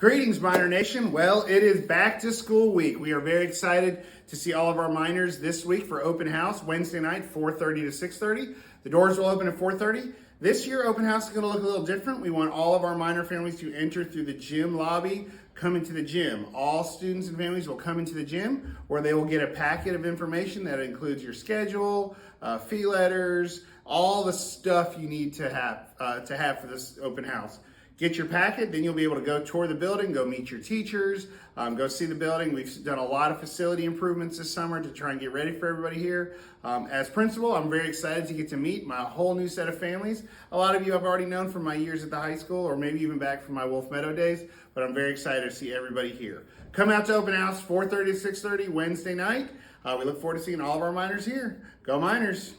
Greetings, Miner Nation. Well, it is back to school week. We are very excited to see all of our miners this week for open house Wednesday night, 4:30 to 6:30. The doors will open at 4:30. This year, open house is going to look a little different. We want all of our miner families to enter through the gym lobby, come into the gym. All students and families will come into the gym where they will get a packet of information that includes your schedule, fee letters, all the stuff you need to have for this open house. Get your packet, then you'll be able to go tour the building, go meet your teachers, go see the building. We've done a lot of facility improvements this summer to try and get ready for everybody here. As principal, I'm very excited to get to meet my whole new set of families. A lot of you I've already known from my years at the high school or maybe even back from my Wolf Meadow days, but I'm very excited to see everybody here. Come out to open house 4:30 to 6:30 Wednesday night. We look forward to seeing all of our miners here. Go Miners!